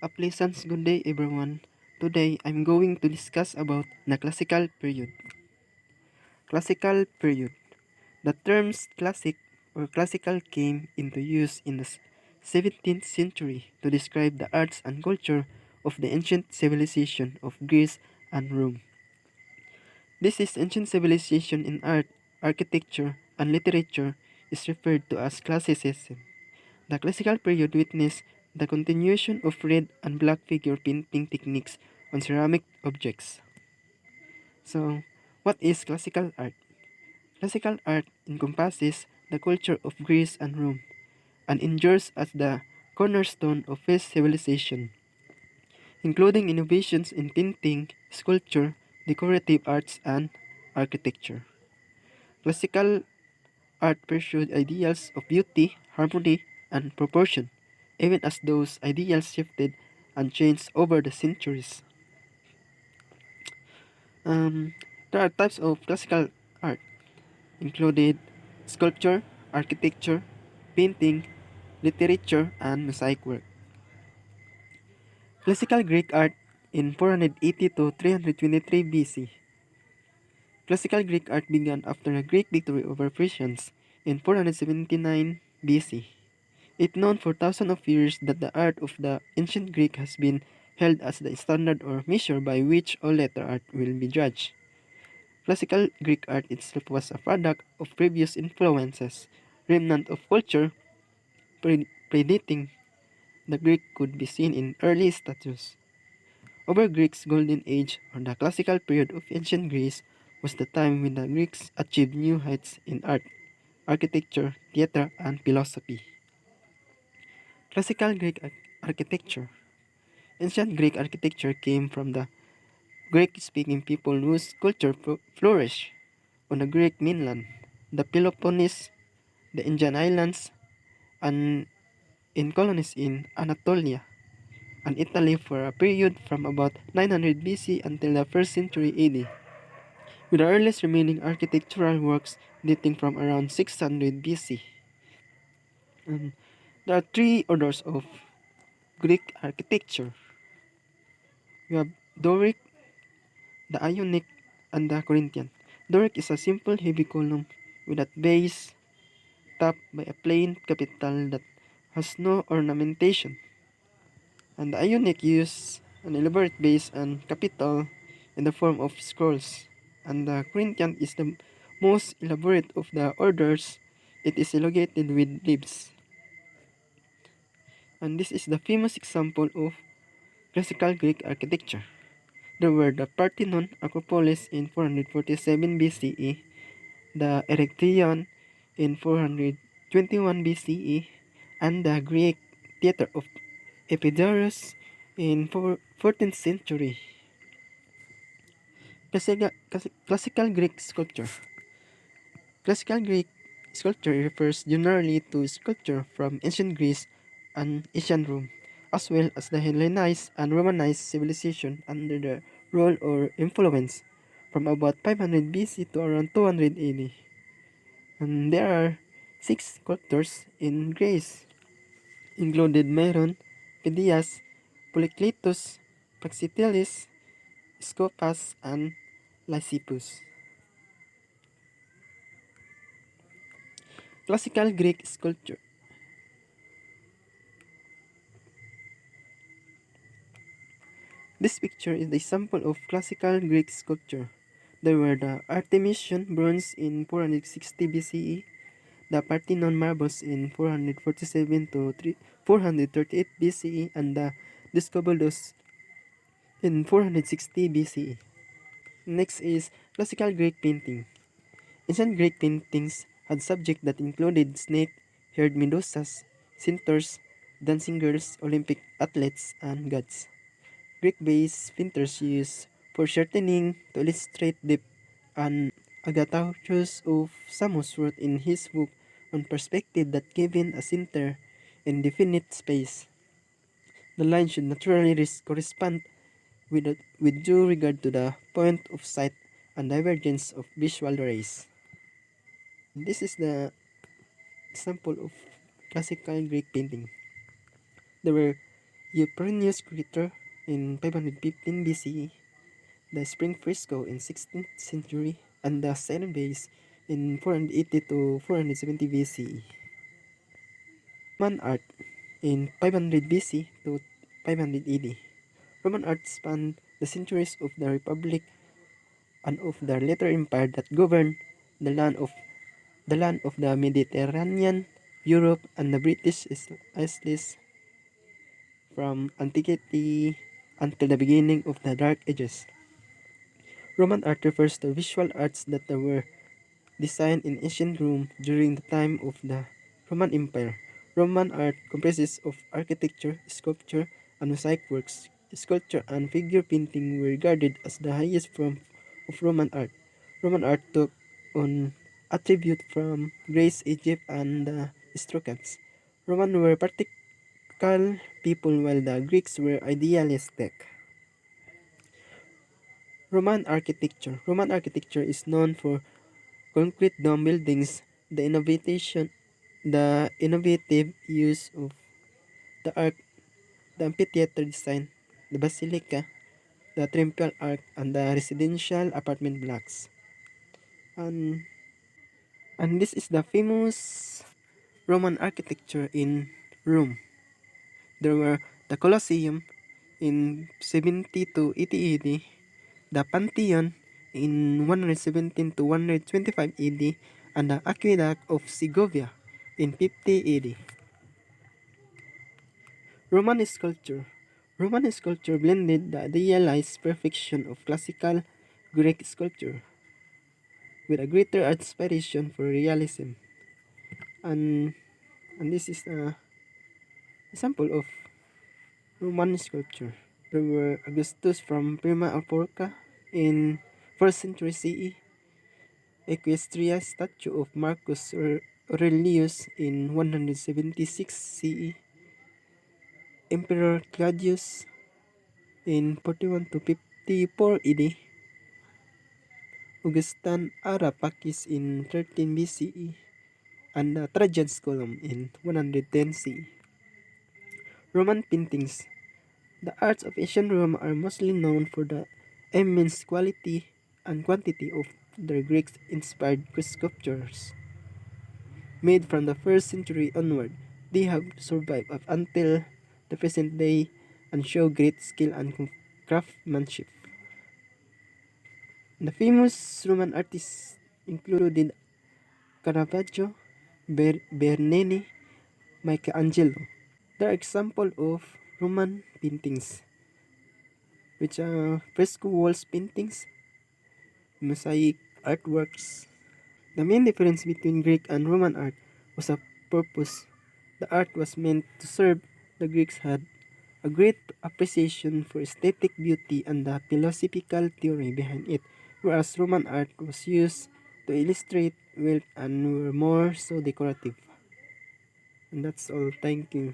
A pleasant good day everyone. Today I'm going to discuss about the classical period. Classical period. The terms classic or classical came into use in the 17th century to describe the arts and culture of the ancient civilization of Greece and Rome. This is ancient civilization in art, architecture, and literature is referred to as classicism. The classical period witnessed the continuation of red and black figure painting techniques on ceramic objects. So, what is classical art? Classical art encompasses the culture of Greece and Rome and endures as the cornerstone of its civilization, including innovations in painting, sculpture, decorative arts, and architecture. Classical art pursued ideals of beauty, harmony, and proportion, even as those ideals shifted and changed over the centuries. Um, there are types of classical art, included sculpture, architecture, painting, literature, and mosaic work. Classical Greek art in 480 to 323 BC. Classical Greek art began after a Greek victory over Persians in 479 BC. It known for thousands of years that the art of the ancient Greek has been held as the standard or measure by which all letter art will be judged. Classical Greek art itself was a product of previous influences, remnant of culture predating the Greek could be seen in early statues. Over Greeks' golden age, or the classical period of ancient Greece, was the time when the Greeks achieved new heights in art, architecture, theater, and philosophy. Classical Greek architecture. Ancient Greek architecture came from the Greek-speaking people whose culture flourished on the Greek mainland, the Peloponnese, the Indian islands, and in colonies in Anatolia and Italy for a period from about 900 BC until the 1st century AD, with the earliest remaining architectural works dating from around 600 BC. There are three orders of Greek architecture. We have Doric, the Ionic, and the Corinthian. Doric is a simple heavy column with a base topped by a plain capital that has no ornamentation. And the Ionic uses an elaborate base and capital in the form of scrolls. And the Corinthian is the most elaborate of the orders. It is elongated with leaves. And this is the famous example of classical Greek architecture. There were the Parthenon Acropolis in 447 BCE, the Erechtheion in 421 BCE, and the Greek theater of Epidaurus in 14th century. Classical Greek sculpture. Classical Greek sculpture refers generally to sculpture from ancient Greece and ancient Rome, as well as the Hellenized and Romanized civilization under the rule or influence from about 500 BC to around 200 AD. And there are six sculptors in Greece, included Meron, Phidias, Polykleitos, Praxiteles, Scopas, and Lysippus. Classical Greek sculpture. This picture is the sample of classical Greek sculpture. There were the Artemision bronze in 460 BCE, the Parthenon marbles in 447 to 438 BCE, and the Discobolus in 460 BCE. Next is classical Greek painting. Ancient Greek paintings had subjects that included snake-haired Medusas, centaurs, dancing girls, Olympic athletes, and gods. Greek-based painters used foreshortening to illustrate depth, and Agathocles of Samos wrote in his book on perspective that given a center in definite space, the line should naturally correspond with due regard to the point of sight and divergence of visual rays. This is the example of classical Greek painting. There were Euphonius Crater in 515 BCE, the Spring Fresco in 16th century, and the Seine Base in 480 to 470 BCE. Roman art in 500 BC to 500 AD. Roman art spanned the centuries of the Republic and of the later empire that governed the land of the Mediterranean, Europe, and the British Isles from antiquity until the beginning of the Dark Ages. Roman art refers to visual arts that were designed in ancient Rome during the time of the Roman Empire. Roman art comprises of architecture, sculpture, and mosaic works. Sculpture and figure painting were regarded as the highest form of Roman art. Roman art took on attribute from Greece, Egypt, and the Etruscans. Romans were practical people while the Greeks were idealistic. Roman architecture is known for concrete dome buildings, the innovative use of the arc, the amphitheater design, the basilica, the triumphal arch, and the residential apartment blocks. And, and this is the famous Roman architecture in Rome. There were the Colosseum in 70 to 80 AD, the Pantheon in 117 to 125 AD, and the Aqueduct of Segovia in 50 AD. Roman sculpture blended the idealized perfection of classical Greek sculpture with a greater aspiration for realism. And, and this is an example of Roman sculpture. There were Augustus from Prima Aporca in 1st century CE, Equestria statue of Marcus Aurelius in 176 CE, Emperor Claudius in 41 to 54 AD, Augustan Ara Pacis in 13 BCE, and the Trajan's Column in 110 CE. Roman paintings. The arts of ancient Rome are mostly known for the immense quality and quantity of their Greek-inspired sculptures. Made from the 1st century onward, they have survived up until the present day and show great skill and craftsmanship. The famous Roman artists included Caravaggio, Bernini, Michelangelo. They are examples of Roman paintings, which are fresco walls paintings, mosaic artworks. The main difference between Greek and Roman art was a purpose. The art was meant to serve. The Greeks had a great appreciation for aesthetic beauty and the philosophical theory behind it, whereas Roman art was used to illustrate wealth and were more so decorative. And that's all. Thank you.